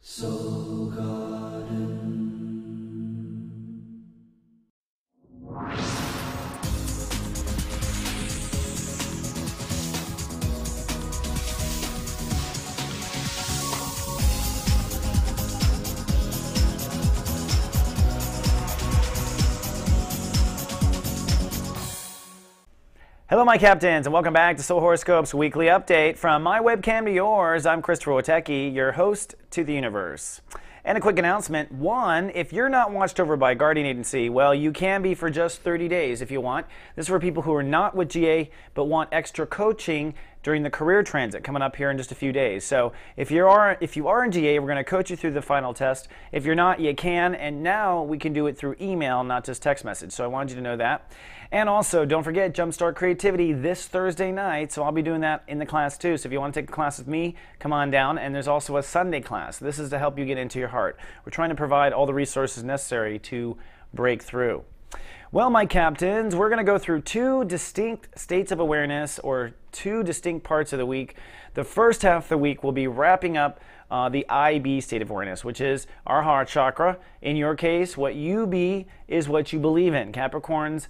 Soul Garden. Hello my captains, and welcome back to Soul Horoscopes Weekly Update. From my webcam to yours, I'm Christopher Witecki, your host to the universe. And a quick announcement. One, if you're not watched over by a guardian agency, well, you can be for just 30 days if you want. This is for people who are not with GA but want extra coaching during the career transit coming up here in just a few days. So if you are in GA, we're going to coach you through the final test. If you're not, you can, and now we can do it through email, not just text message. So I wanted you to know that. And also, don't forget Jumpstart Creativity this Thursday night, so I'll be doing that in the class too. So if you want to take a class with me, come on down. And there's also a Sunday class. This is to help you get into your heart. We're trying to provide all the resources necessary to break through. Well, my captains, we're going to go through two distinct states of awareness, or two distinct parts of the week. The first half of the week will be wrapping up the IB state of awareness, which is our heart chakra. In your case, what you be is what you believe in. Capricorns,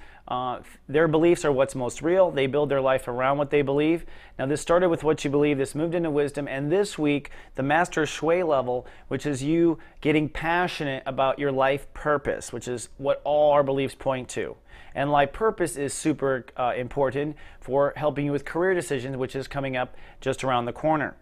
their beliefs are what's most real. They build their life around what they believe. Now, this started with what you believe. This moved into wisdom. And this week, the master shui level, which is you getting passionate about your life purpose, which is what all our beliefs point to. And life purpose is super important for helping you with career decisions, which is coming up just around the corner.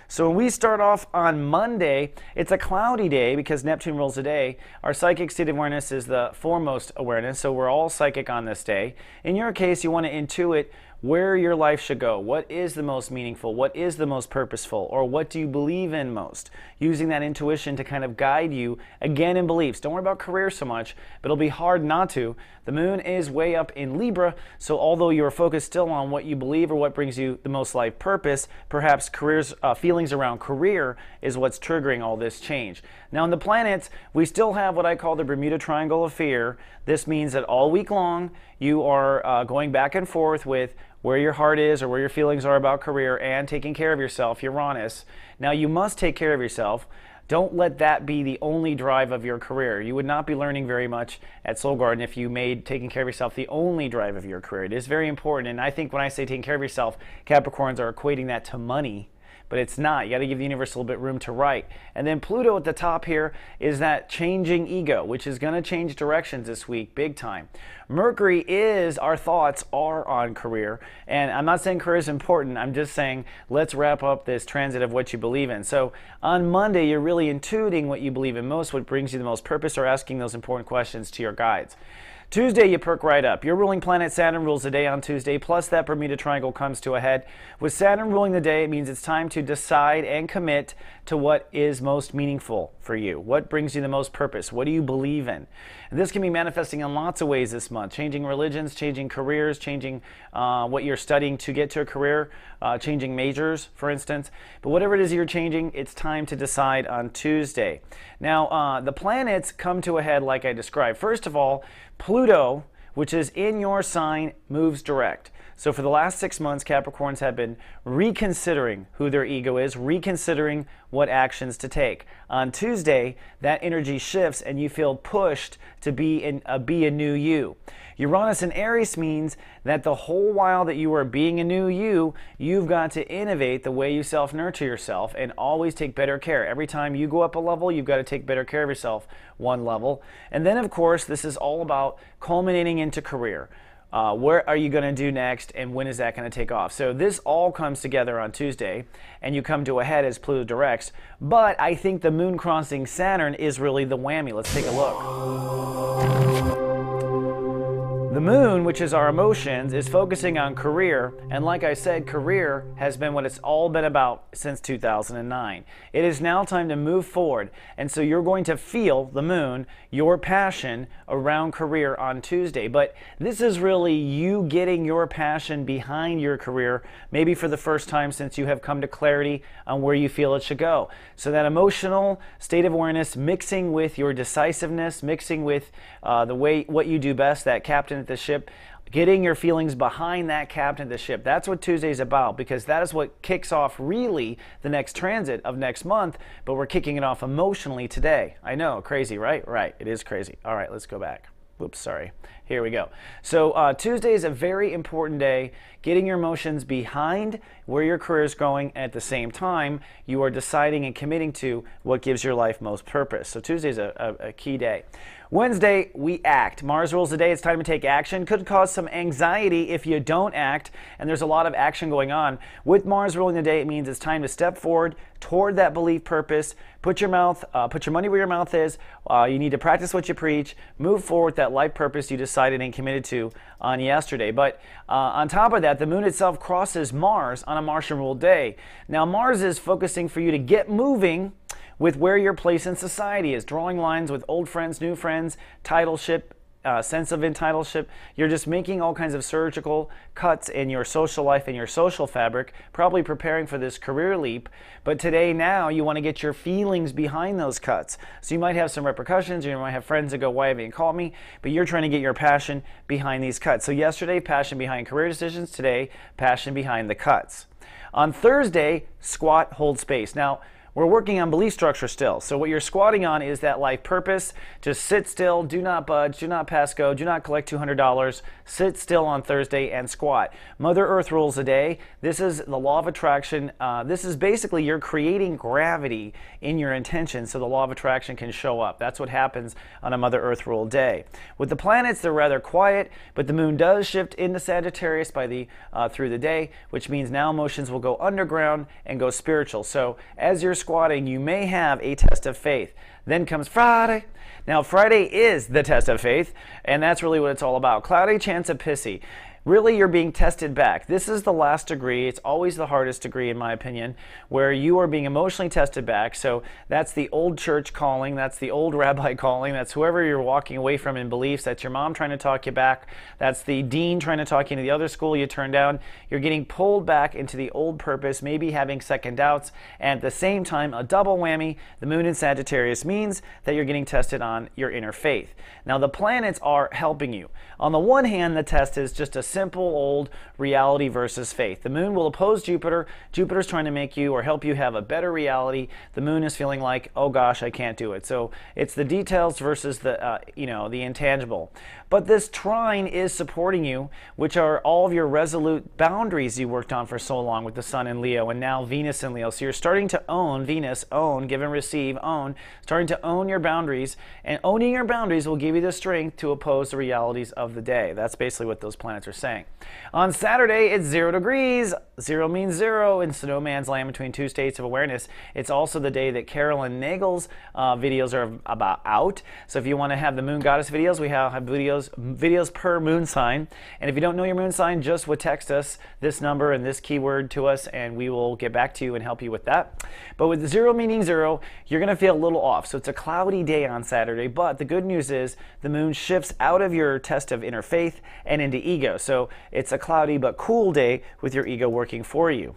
So when we start off on Monday, it's a cloudy day because Neptune rules the day. Our psychic state of awareness is the foremost awareness, so we're all psychic on this day. In your case, you want to intuit where your life should go. What is the most meaningful? What is the most purposeful? Or what do you believe in most? Using that intuition to kind of guide you, again, in beliefs. Don't worry about career so much, but it'll be hard not to. The moon is way up in Libra, so although you're focused still on what you believe or what brings you the most life purpose, perhaps feelings around career is what's triggering all this change. Now, in the planets, we still have what I call the Bermuda Triangle of Fear. This means that all week long, you are going back and forth with where your heart is or where your feelings are about career and taking care of yourself, Uranus. Now, you must take care of yourself. Don't let that be the only drive of your career. You would not be learning very much at Soul Garden if you made taking care of yourself the only drive of your career. It is very important, and I think when I say taking care of yourself, Capricorns are equating that to money. But it's not. You got to give the universe a little bit room to write. And then Pluto at the top here is that changing ego, which is going to change directions this week big time. Mercury is, our thoughts are on career. And I'm not saying career is important. I'm just saying let's wrap up this transit of what you believe in. So on Monday, you're really intuiting what you believe in most, what brings you the most purpose, or asking those important questions to your guides. Tuesday, you perk right up. Your ruling planet Saturn rules the day on Tuesday, plus that Bermuda Triangle comes to a head. With Saturn ruling the day, it means it's time to decide and commit to what is most meaningful for you. What brings you the most purpose? What do you believe in? And this can be manifesting in lots of ways this month. Changing religions, changing careers, changing what you're studying to get to a career, changing majors, for instance. But whatever it is you're changing, it's time to decide on Tuesday. Now, the planets come to a head like I described. First of all, Pluto, which is in your sign, moves direct. So for the last 6 months, Capricorns have been reconsidering who their ego is, reconsidering what actions to take. On Tuesday, that energy shifts and you feel pushed to be a new you. Uranus in Aries means that the whole while that you are being a new you, you've got to innovate the way you self-nurture yourself and always take better care. Every time you go up a level, you've got to take better care of yourself one level. And then, of course, this is all about culminating into career. What are you going to do next, and when is that going to take off? So this all comes together on Tuesday, and you come to a head as Pluto directs. But I think the moon crossing Saturn is really the whammy. Let's take a look. The moon, which is our emotions, is focusing on career, and like I said, career has been what it's all been about since 2009. It is now time to move forward, and so you're going to feel, the moon, your passion around career on Tuesday. But this is really you getting your passion behind your career, maybe for the first time since you have come to clarity on where you feel it should go. So that emotional state of awareness mixing with your decisiveness, mixing with what you do best, that captain at the ship, getting your feelings behind that captain of the ship. That's what Tuesday's about, because that is what kicks off really the next transit of next month, but we're kicking it off emotionally today. I know, crazy, right? Right, it is crazy. All right, let's go back. Whoops, sorry. Here we go. So Tuesday is a very important day, getting your emotions behind where your career is going, and at the same time, you are deciding and committing to what gives your life most purpose. So Tuesday is a key day. Wednesday, we act. Mars rules the day. It's time to take action. Could cause some anxiety if you don't act, and there's a lot of action going on. With Mars ruling the day, it means it's time to step forward toward that belief purpose. Put your money where your mouth is. You need to practice what you preach. Move forward with that life purpose you decided and committed to on yesterday. But on top of that, the moon itself crosses Mars on a Martian ruled day. Now, Mars is focusing for you to get moving with where your place in society is, drawing lines with old friends, new friends, titleship, sense of entitlement. You're just making all kinds of surgical cuts in your social life and your social fabric, probably preparing for this career leap. But today, now, you want to get your feelings behind those cuts. So you might have some repercussions. You might have friends that go, why haven't you called me? But you're trying to get your passion behind these cuts. So yesterday, passion behind career decisions. Today, passion behind the cuts. On Thursday, squat, hold space. Now, we're working on belief structure still. So what you're squatting on is that life purpose. Just sit still, do not budge, do not pass go, do not collect $200. Sit still on Thursday and squat. Mother Earth rules the day. This is the law of attraction. This is basically you're creating gravity in your intention so the law of attraction can show up. That's what happens on a Mother Earth ruled day. With the planets, they're rather quiet, but the moon does shift into Sagittarius through the day, which means now emotions will go underground and go spiritual. So as you're squatting, you may have a test of faith. Then comes Friday. Now, Friday is the test of faith, and that's really what it's all about. Cloudy, chance of pissy. Really, you're being tested back. This is the last degree. It's always the hardest degree, in my opinion, where you are being emotionally tested back. So that's the old church calling. That's the old rabbi calling. That's whoever you're walking away from in beliefs. That's your mom trying to talk you back. That's the dean trying to talk you into the other school you turned down. You're getting pulled back into the old purpose, maybe having second doubts. And at the same time, a double whammy, the moon in Sagittarius means that you're getting tested on your inner faith. Now, the planets are helping you. On the one hand, the test is just a simple old reality versus faith. The moon will oppose Jupiter. Jupiter's trying to make you or help you have a better reality. The moon is feeling like, oh gosh, I can't do it. So it's the details versus the the intangible. But this trine is supporting you, which are all of your resolute boundaries you worked on for so long with the Sun in Leo and now Venus in Leo. So you're starting to own, Venus, own, give and receive, own, starting to own your boundaries. And owning your boundaries will give you the strength to oppose the realities of the day. That's basically what those planets are saying. On Saturday, it's 0 degrees. 0 means 0 in Snowman's land between two states of awareness. It's also the day that Carolyn Nagel's videos are about out. So if you want to have the Moon Goddess videos, we have videos per moon sign. And if you don't know your moon sign, just would text us this number and this keyword to us, and we will get back to you and help you with that. But with 0 meaning 0, you're going to feel a little off. So it's a cloudy day on Saturday, but the good news is the moon shifts out of your test of inner faith and into ego. So it's a cloudy but cool day with your ego working for you.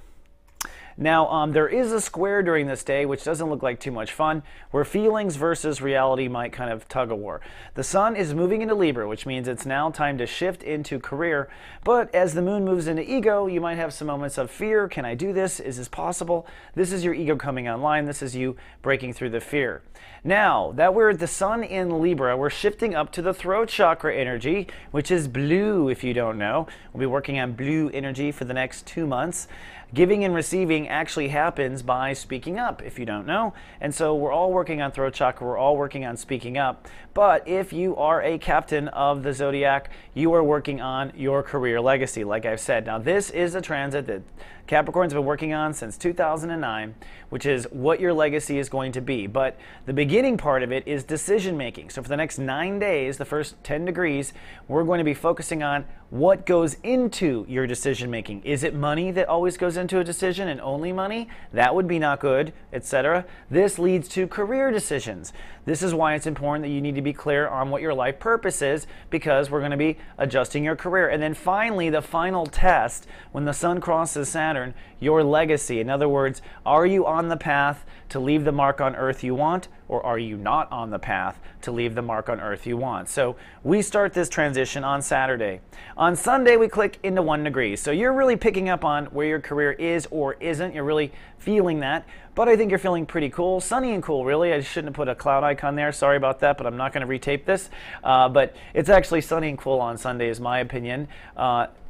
Now, there is a square during this day, which doesn't look like too much fun, where feelings versus reality might kind of tug a war. The sun is moving into Libra, which means it's now time to shift into career. But as the moon moves into ego, you might have some moments of fear. Can I do this? Is this possible? This is your ego coming online. This is you breaking through the fear. Now, that we're the sun in Libra, we're shifting up to the throat chakra energy, which is blue, if you don't know. We'll be working on blue energy for the next 2 months. Giving and receiving actually happens by speaking up, if you don't know. And so we're all working on throat chakra, we're all working on speaking up. But if you are a captain of the zodiac, you are working on your career legacy, like I've said. Now, this is a transit that Capricorn's been working on since 2009, which is what your legacy is going to be. But the beginning part of it is decision making. So for the next 9 days, the first 10 degrees, we're going to be focusing on what goes into your decision making. Is it money that always goes into a decision and only money? That would be not good, etc. This leads to career decisions. This is why it's important that you need to be clear on what your life purpose is, because we're going to be adjusting your career. And then finally, the final test, when the sun crosses Saturn, your legacy. In other words, are you on the path to leave the mark on earth you want, or are you not on the path to leave the mark on earth you want? So we start this transition on Saturday. On Sunday, we click into 1 degree. So you're really picking up on where your career is or isn't. You're really feeling that. But I think you're feeling pretty cool. Sunny and cool, really. I shouldn't have put a cloud icon there. Sorry about that, but I'm not going to retape this. But it's actually sunny and cool on Sunday, is my opinion.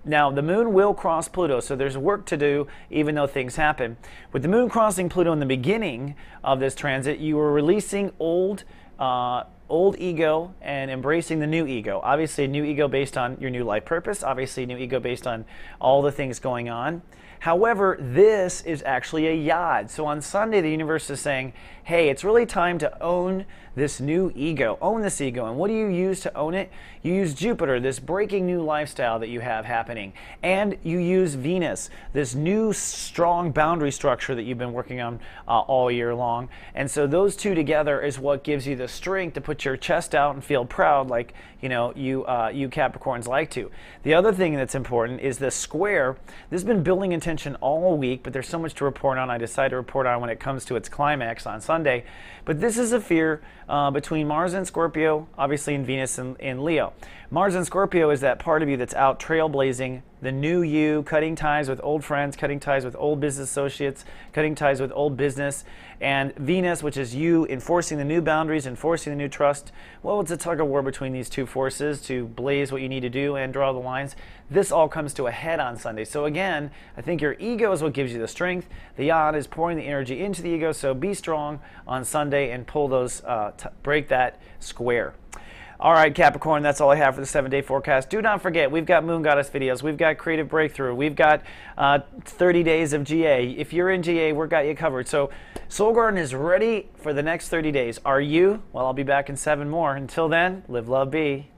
Now, the moon will cross Pluto, so there's work to do even though things happen. With the moon crossing Pluto in the beginning of this transit, you are releasing old ego and embracing the new ego. Obviously, a new ego based on your new life purpose. Obviously, a new ego based on all the things going on. However, this is actually a yad. So on Sunday, the universe is saying, hey, it's really time to own this new ego. Own this ego. And what do you use to own it? You use Jupiter, this breaking new lifestyle that you have happening. And you use Venus, this new strong boundary structure that you've been working on all year long. And so those two together is what gives you the strength to put your chest out and feel proud like, you Capricorns like to. The other thing that's important is the square. This has been building intention all week, but there's so much to report on. I decided to report on when it comes to its climax on Sunday. But this is a fear between Mars and Scorpio, obviously, in Venus and Leo. Mars and Scorpio is that part of you that's out trailblazing, the new you, cutting ties with old friends, cutting ties with old business associates, cutting ties with old business. And Venus, which is you enforcing the new boundaries, enforcing the new trust. Well, it's a tug of war between these two forces to blaze what you need to do and draw the lines. This all comes to a head on Sunday. So again, I think your ego is what gives you the strength. The yod is pouring the energy into the ego. So be strong on Sunday and pull those, break that square. All right, Capricorn, that's all I have for the 7-day forecast. Do not forget, we've got Moon Goddess videos. We've got Creative Breakthrough. We've got 30 days of GA. If you're in GA, we've got you covered. So Soul Garden is ready for the next 30 days. Are you? Well, I'll be back in 7 more. Until then, live, love, be.